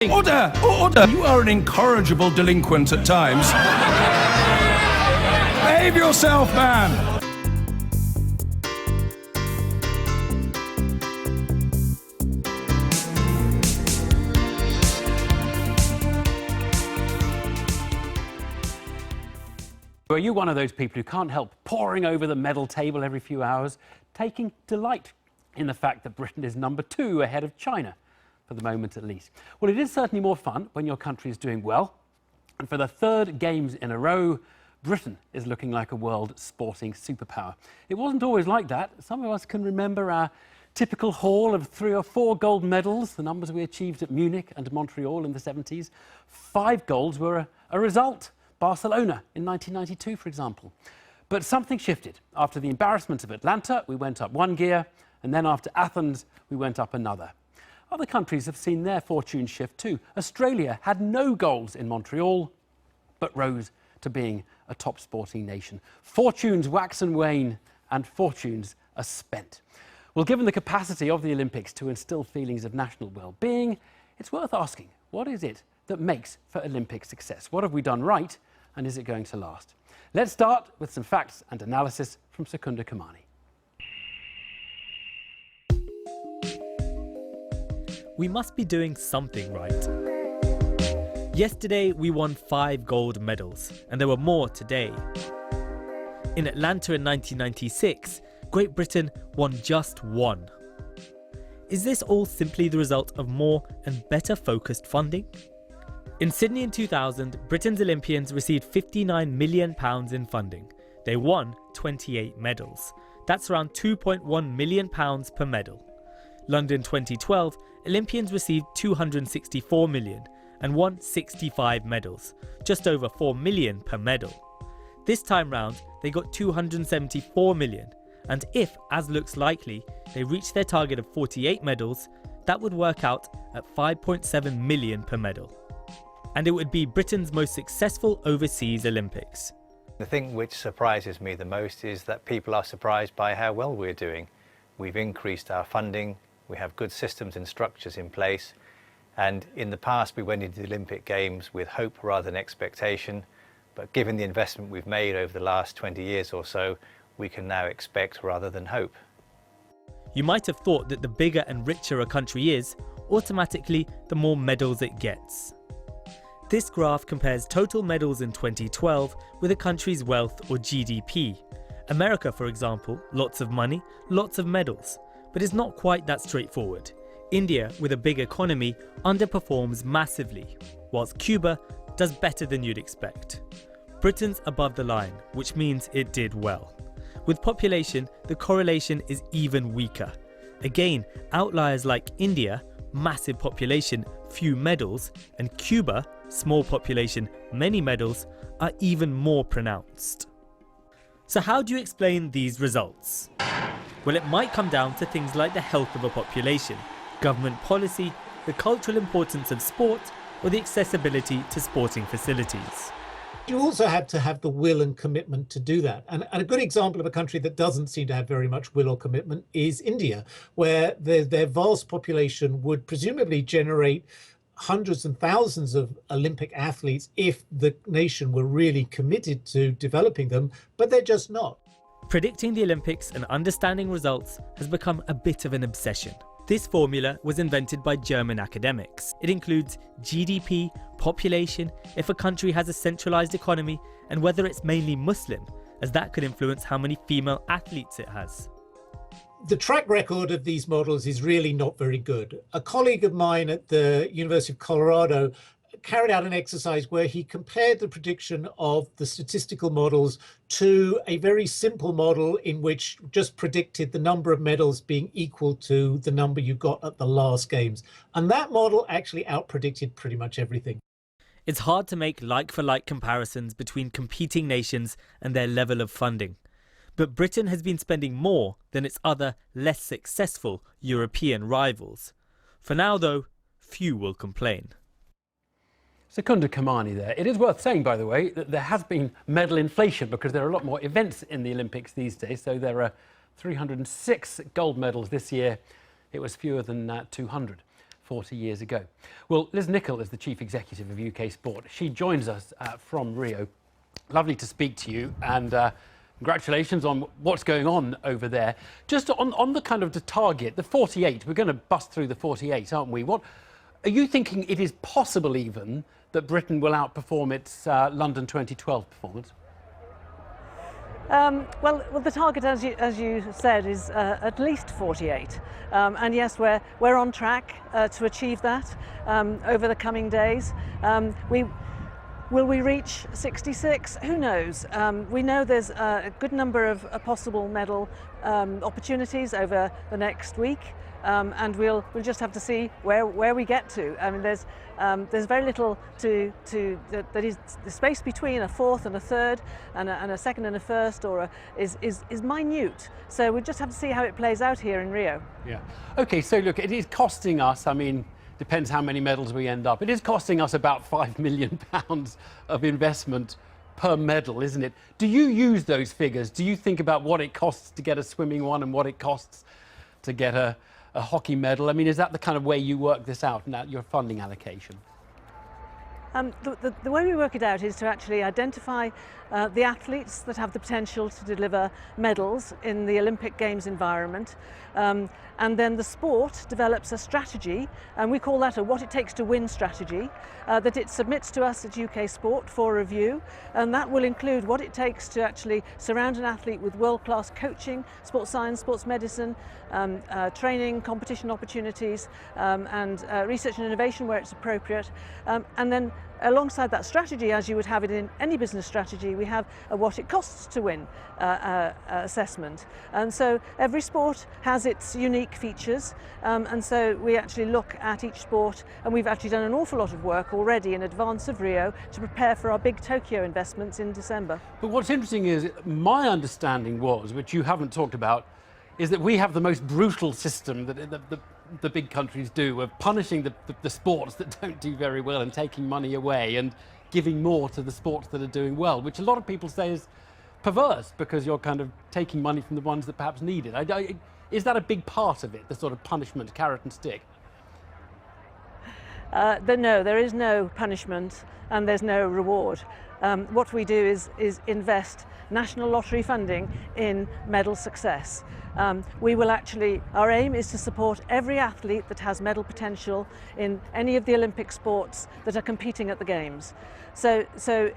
Order! Order! You are an incorrigible delinquent at times. Behave yourself, man! Are you one of those people who can't help poring over the medal table every few hours, taking delight in the fact that Britain is number 2 ahead of China, for the moment at least? Well, it is certainly more fun when your country is doing well. And for the 3rd Games in a row, Britain is looking like a world sporting superpower. It wasn't always like that. Some of us can remember our typical haul of 3 or 4 gold medals, the numbers we achieved at Munich and Montreal in the 70s. 5 golds were a result. Barcelona in 1992, for example. But something shifted. After the embarrassment of Atlanta, we went up 1 gear, and then after Athens, we went up another. Other countries have seen their fortunes shift too. Australia had no golds in Montreal, but rose to being a top sporting nation. Fortunes wax and wane, and fortunes are spent. Well, given the capacity of the Olympics to instill feelings of national well-being, it's worth asking, what is it that makes for Olympic success? What have we done right, and is it going to last? Let's start with some facts and analysis from Secunda Kamani. We must be doing something right. Yesterday, we won 5 gold medals, and there were more today. In Atlanta in 1996, Great Britain won just 1. Is this all simply the result of more and better focused funding? In Sydney in 2000, Britain's Olympians received £59 million in funding. They won 28 medals. That's around £2.1 million per medal. London 2012, Olympians received £264 million and won 65 medals, just over £4 million per medal. This time round, they got £274 million, and if, as looks likely, they reach their target of 48 medals, that would work out at £5.7 million per medal. And it would be Britain's most successful overseas Olympics. The thing which surprises me the most is that people are surprised by how well we're doing. We've increased our funding, we have good systems and structures in place, and in the past we went into the Olympic Games with hope rather than expectation, but given the investment we've made over the last 20 years or so, we can now expect rather than hope. You might have thought that the bigger and richer a country is, automatically the more medals it gets. This graph compares total medals in 2012 with a country's wealth or GDP. America, for example, lots of money, lots of medals. But it's not quite that straightforward. India, with a big economy, underperforms massively, whilst Cuba does better than you'd expect. Britain's above the line, which means it did well. With population, the correlation is even weaker. Again, outliers like India, massive population, few medals, and Cuba, small population, many medals, are even more pronounced. So how do you explain these results? Well, it might come down to things like the health of a population, government policy, the cultural importance of sport, or the accessibility to sporting facilities. You also have to have the will and commitment to do that. And a good example of a country that doesn't seem to have very much will or commitment is India, where their vast population would presumably generate hundreds and thousands of Olympic athletes if the nation were really committed to developing them, but they're just not. Predicting the Olympics and understanding results has become a bit of an obsession. This formula was invented by German academics. It includes GDP, population, if a country has a centralized economy, and whether it's mainly Muslim, as that could influence how many female athletes it has. The track record of these models is really not very good. A colleague of mine at the University of Colorado carried out an exercise where he compared the prediction of the statistical models to a very simple model in which just predicted the number of medals being equal to the number you got at the last games. And that model actually outpredicted pretty much everything. It's hard to make like-for-like comparisons between competing nations and their level of funding. But Britain has been spending more than its other, less successful European rivals. For now, though, few will complain. Secunda Kamani there. It is worth saying, by the way, that there has been medal inflation because there are a lot more events in the Olympics these days. So there are 306 gold medals this year. It was fewer than 200 40 years ago. Well, Liz Nicholl is the Chief Executive of UK Sport. She joins us from Rio. Lovely to speak to you, and congratulations on what's going on over there. Just on the kind of the target, the 48, we're going to bust through the 48, aren't we? What are you thinking it is possible even that Britain will outperform its London 2012 performance? Well, the target, as you said, is at least 48, and yes, we're on track to achieve that over the coming days. Will we reach 66? Who knows? We know there's a good number of possible medal opportunities over the next week, and we'll just have to see where we get to. I mean, there's very little that is the space between a fourth and a third, and a second and a first, is minute. So we just have to see how it plays out here in Rio. Yeah. Okay. So look, it is costing us. I mean, depends how many medals we end up. It is costing us about £5 million of investment per medal, isn't it? Do you use those figures? Do you think about what it costs to get a swimming one and what it costs to get a hockey medal? I mean, is that the kind of way you work this out, your funding allocation? The way we work it out is to actually identify the athletes that have the potential to deliver medals in the Olympic Games environment, and then the sport develops a strategy, and we call that a what it takes to win strategy, that it submits to us at UK Sport for review, and that will include what it takes to actually surround an athlete with world-class coaching, sports science, sports medicine, training, competition opportunities, and research and innovation where it's appropriate, and then alongside that strategy, as you would have it in any business strategy, we have a what it costs to win assessment. And so every sport has its unique features, and so we actually look at each sport, and we've actually done an awful lot of work already in advance of Rio to prepare for our big Tokyo investments in December. But what's interesting is, my understanding was, which you haven't talked about, is that we have the most brutal system that the big countries do of punishing the sports that don't do very well and taking money away and giving more to the sports that are doing well, which a lot of people say is perverse because you're kind of taking money from the ones that perhaps need it. Is that a big part of it, the sort of punishment, carrot and stick? No, there is no punishment and there's no reward. What we do is invest national lottery funding in medal success. We will actually, our aim is to support every athlete that has medal potential in any of the Olympic sports that are competing at the Games. So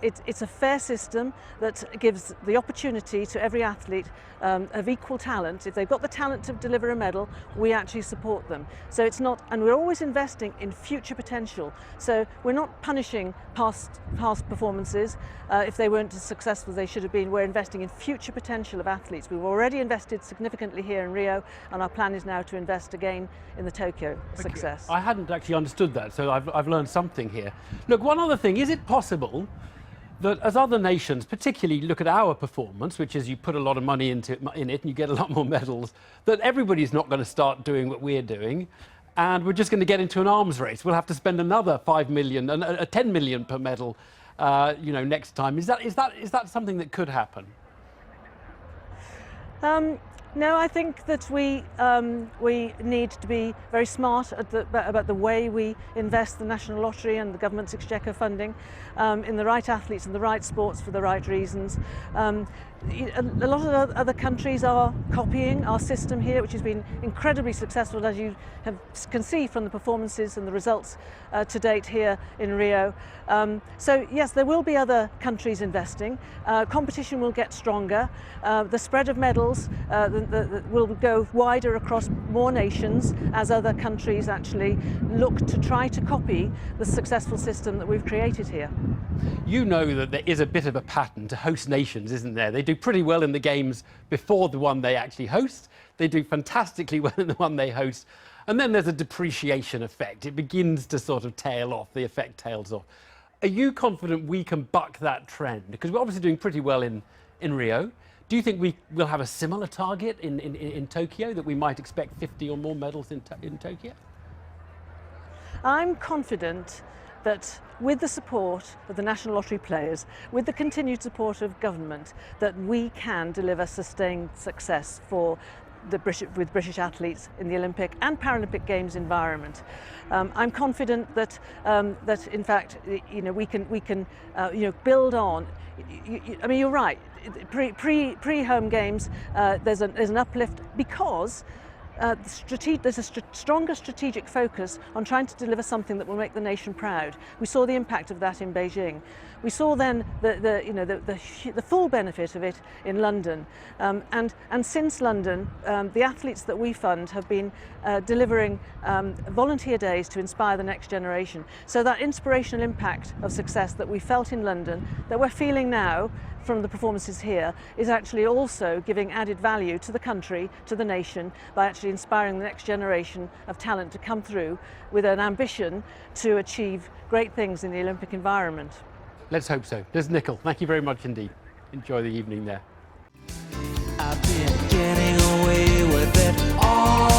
it's a fair system that gives the opportunity to every athlete of equal talent. If they've got the talent to deliver a medal, we actually support them. So it's not, and we're always investing in future potential. So we're not punishing past performances if they weren't as successful as they should have been. We're investing in future potential of athletes. We've already invested significantly here in Rio, and our plan is now to invest again in the Tokyo success. I hadn't actually understood that, so I've learned something here. Look, one other thing, is it possible that as other nations, particularly look at our performance, which is you put a lot of money in it and you get a lot more medals, that everybody's not going to start doing what we're doing, and we're just going to get into an arms race? We'll have to spend another 5 million, 10 million per medal, next time. Is that something that could happen? No, I think that we need to be very smart about the way we invest the National Lottery and the government's exchequer funding in the right athletes and the right sports for the right reasons. A lot of other countries are copying our system here, which has been incredibly successful, as you can see from the performances and the results to date here in Rio. So yes, there will be other countries investing. Competition will get stronger. The spread of medals will go wider across more nations as other countries actually look to try to copy the successful system that we've created here. You know that there is a bit of a pattern to host nations, isn't there? They do pretty well in the Games before the one they actually host. They do fantastically well in the one they host. And then there's a depreciation effect. It begins to sort of tail off, the effect tails off. Are you confident we can buck that trend? Because we're obviously doing pretty well in Rio. Do you think we will have a similar target in Tokyo, that we might expect 50 or more medals in Tokyo? I'm confident that with the support of the National Lottery players, with the continued support of government, that we can deliver sustained success for with British athletes in the Olympic and Paralympic Games environment. I'm confident that that in fact, we can build on. I mean, you're right. Pre-home games, there's an uplift because there's a stronger strategic focus on trying to deliver something that will make the nation proud. We saw the impact of that in Beijing. We saw then the full benefit of it in London. And since London, the athletes that we fund have been delivering volunteer days to inspire the next generation. So that inspirational impact of success that we felt in London, that we're feeling now from the performances here, is actually also giving added value to the country, to the nation, by actually inspiring the next generation of talent to come through with an ambition to achieve great things in the Olympic environment. Let's hope so. Liz Nicholl, thank you very much indeed. Enjoy the evening there. I've been getting away with it all